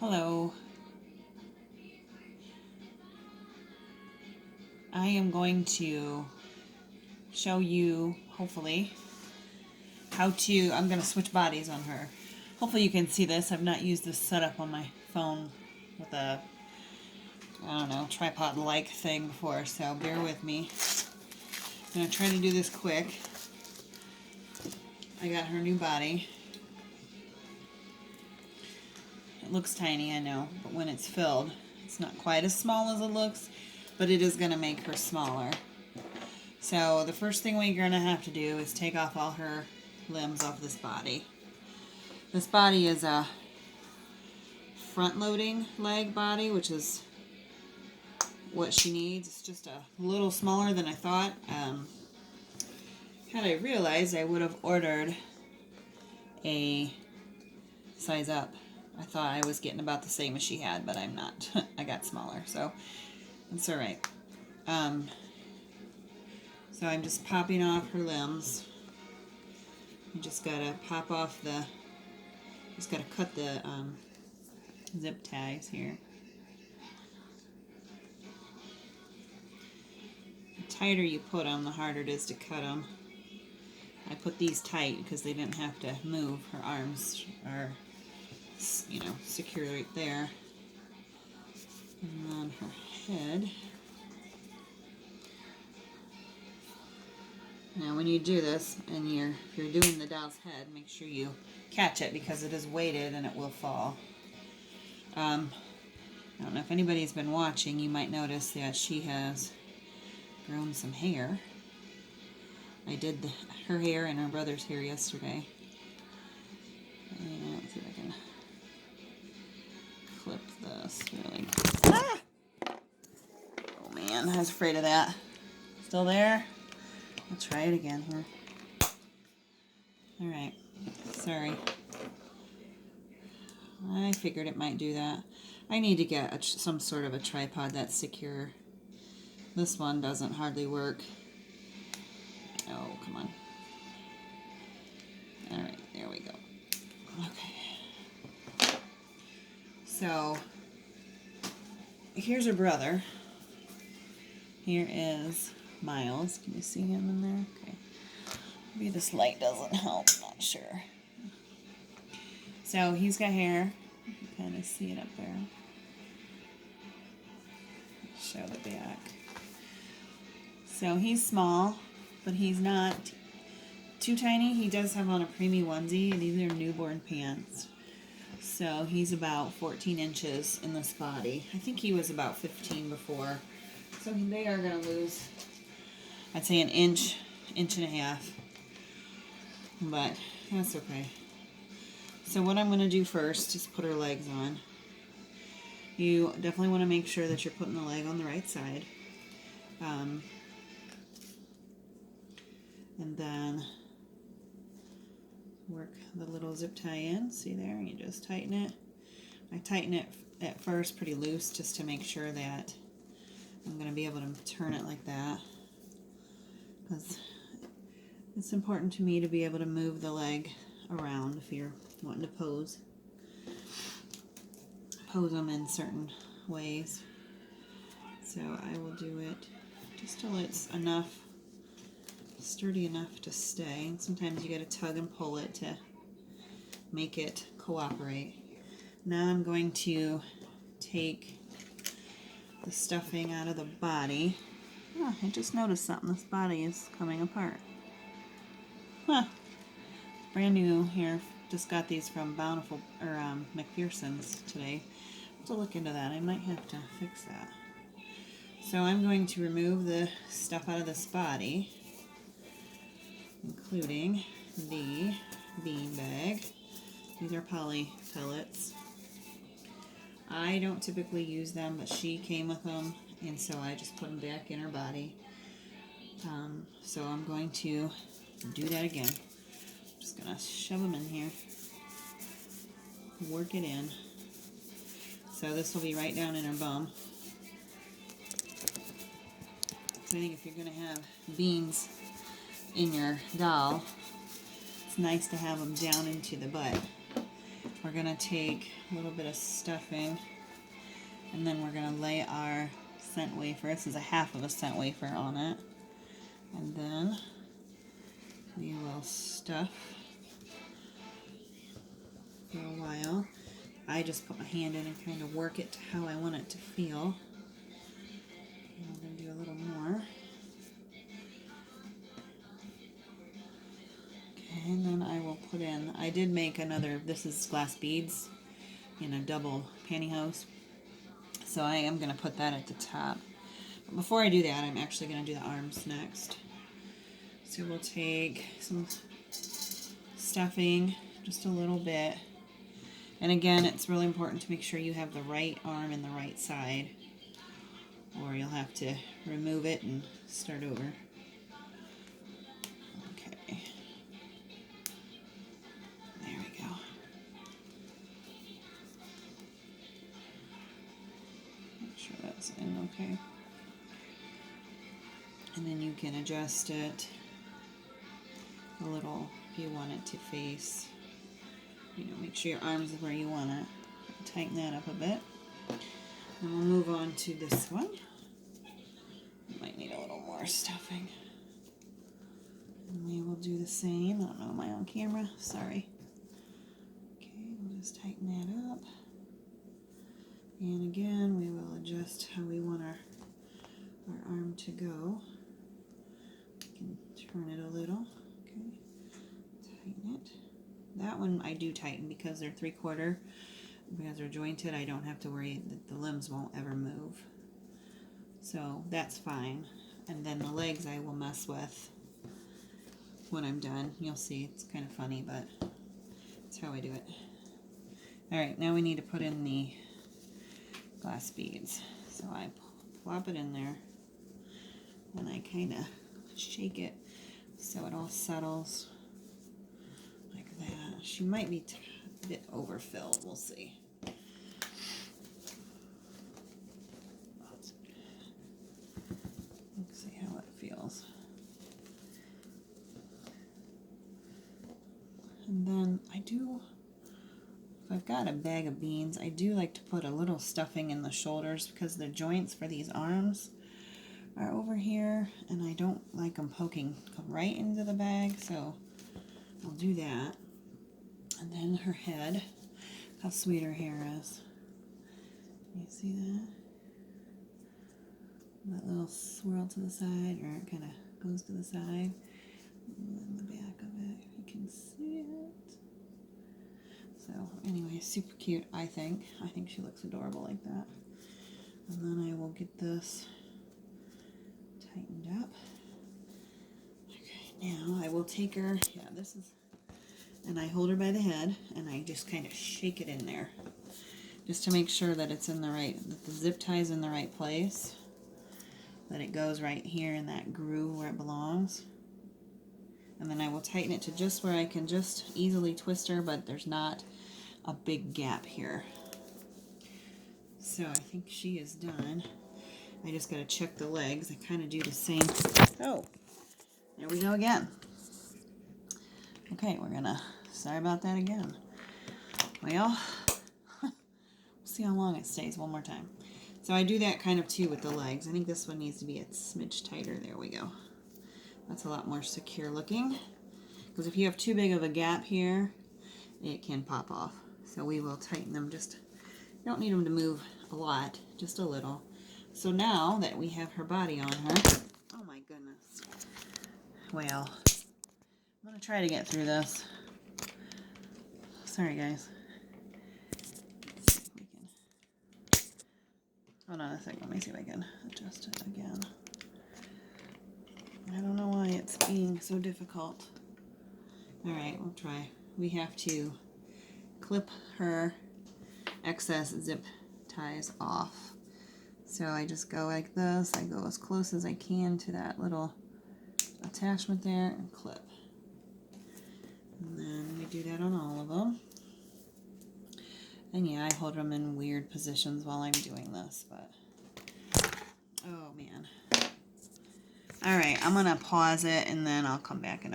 Hello. I am going to show you, hopefully, I'm going to switch bodies on her. Hopefully you can see this. I've not used this setup on my phone with a, tripod-like thing before, so bear with me. I'm going to try to do this quick. I got her new body. It looks tiny, I know, but when it's filled, it's not quite as small as it looks, but it is going to make her smaller. So the first thing we're going to have to do is take off all her limbs off this body. This body is a front-loading leg body, which is what she needs. It's just a little smaller than I thought. Had I realized, I would have ordered a size up. I thought I was getting about the same as she had, but I'm not. I got smaller, so it's alright. So I'm just popping off her limbs. You just gotta pop off the, just gotta cut the zip ties here. The tighter you put them, the harder it is to cut them. I put these tight because they didn't have to move. Her arms are, secure right there. And then her head. Now when you do this, and if you're doing the doll's head, make sure you catch it because it is weighted and it will fall. I don't know if anybody's been watching, you might notice that she has grown some hair. I did her hair and her brother's hair yesterday. And let's see if I can clip this really. Ah! Oh man, I was afraid of that. Still there? I'll try it again here. Alright, sorry. I figured it might do that. I need to get some sort of a tripod that's secure. This one doesn't hardly work. Oh, come on. Alright, there we go. Okay. So, here's her brother. Here is Miles. Can you see him in there? Okay. Maybe this light doesn't help. Not sure. So, he's got hair. You can kind of see it up there. Show the back. So, he's small, but he's not too tiny. He does have on a preemie onesie, and these are newborn pants. So he's about 14 inches in this body. I think he was about 15 before. So they are going to lose, I'd say, an inch, inch and a half. But that's okay. So what I'm going to do first is put her legs on. You definitely want to make sure that you're putting the leg on the right side. And then work the little zip tie in. See there? You just tighten it. I tighten it at first pretty loose just to make sure that I'm going to be able to turn it like that. Because it's important to me to be able to move the leg around if you're wanting to pose. Pose them in certain ways. So I will do it just till it's sturdy enough to stay. And sometimes you got to tug and pull it to make it cooperate. Now I'm going to take the stuffing out of the body. Oh, I just noticed something. This body is coming apart. Huh. Brand new here. Just got these from Bountiful or McPherson's today. I'll have to look into that. I might have to fix that. So I'm going to remove the stuff out of this body, including the bean bag. These are poly pellets. I don't typically use them, but she came with them, and so I just put them back in her body. So I'm going to do that again. I'm just going to shove them in here, work it in. So this will be right down in her bum. So I think if you're going to have beans in your doll, it's nice to have them down into the butt. we're gonna take a little bit of stuffing, and then we're gonna lay our scent wafer. This is a half of a scent wafer on it. And then we will stuff for a while. I just put my hand in and kind of work it to how I want it to feel. And I'm going to do a little more. Okay, and then I will put in, I did make another, this is glass beads in a double pantyhose. So I am going to put that at the top. But before I do that, I'm actually going to do the arms next. So we'll take some stuffing, just a little bit. And again, it's really important to make sure you have the right arm and the right side, or you'll have to remove it and start over. Okay. There we go. Make sure that's in okay. And then you can adjust it a little if you want it to face. You know, make sure your arms are where you want it. Tighten that up a bit. And we'll move on to this one. You might need a little more stuffing. And we will do the same. I don't know, am I on camera? Sorry. Okay, we'll just tighten that up. And again, we will adjust how we want our arm to go. We can turn it a little. Okay, tighten it. That one I do tighten because they're 3/4. Because they're jointed, I don't have to worry that the limbs won't ever move. So that's fine. And then the legs I will mess with when I'm done. You'll see, it's kind of funny, but that's how I do it. Alright, now we need to put in the glass beads. So I plop it in there and I kind of shake it so it all settles like that. She might be a bit overfilled, we'll see. Let's see how it feels. And then I do, if I've got a bag of beans, I do like to put a little stuffing in the shoulders because the joints for these arms are over here and I don't like them poking right into the bag, so I'll do that. And then her head, how sweet her hair is. You see that? That little swirl to the side, or it kind of goes to the side. And then the back of it, you can see it. So anyway, super cute, I think. I think she looks adorable like that. And then I will get this tightened up. Okay, now I will take her, yeah, this is, and I hold her by the head and I just kind of shake it in there just to make sure that it's in the right, that the zip tie is in the right place, that it goes right here in that groove where it belongs. And then I will tighten it to just where I can just easily twist her, but there's not a big gap here. So I think she is done. I just got to check the legs. I kind of do the same. Oh, there we go again. Okay, we're gonna, sorry about that again. Well, we'll see how long it stays one more time. So I do that kind of too with the legs. I think this one needs to be a smidge tighter. There we go. That's a lot more secure looking. Because if you have too big of a gap here, it can pop off. So we will tighten them just, you don't need them to move a lot, just a little. So now that we have her body on her, oh my goodness. Well, I'm going to try to get through this. Sorry guys. Let's see if we can, hold on a second, let me see if I can adjust it again. I don't know why it's being so difficult. Alright, we'll try. We have to clip her excess zip ties off. So I just go like this. I go as close as I can to that little attachment there and clip. And then we do that on all of them. And yeah, I hold them in weird positions while I'm doing this, but oh man. Alright, I'm going to pause it and then I'll come back and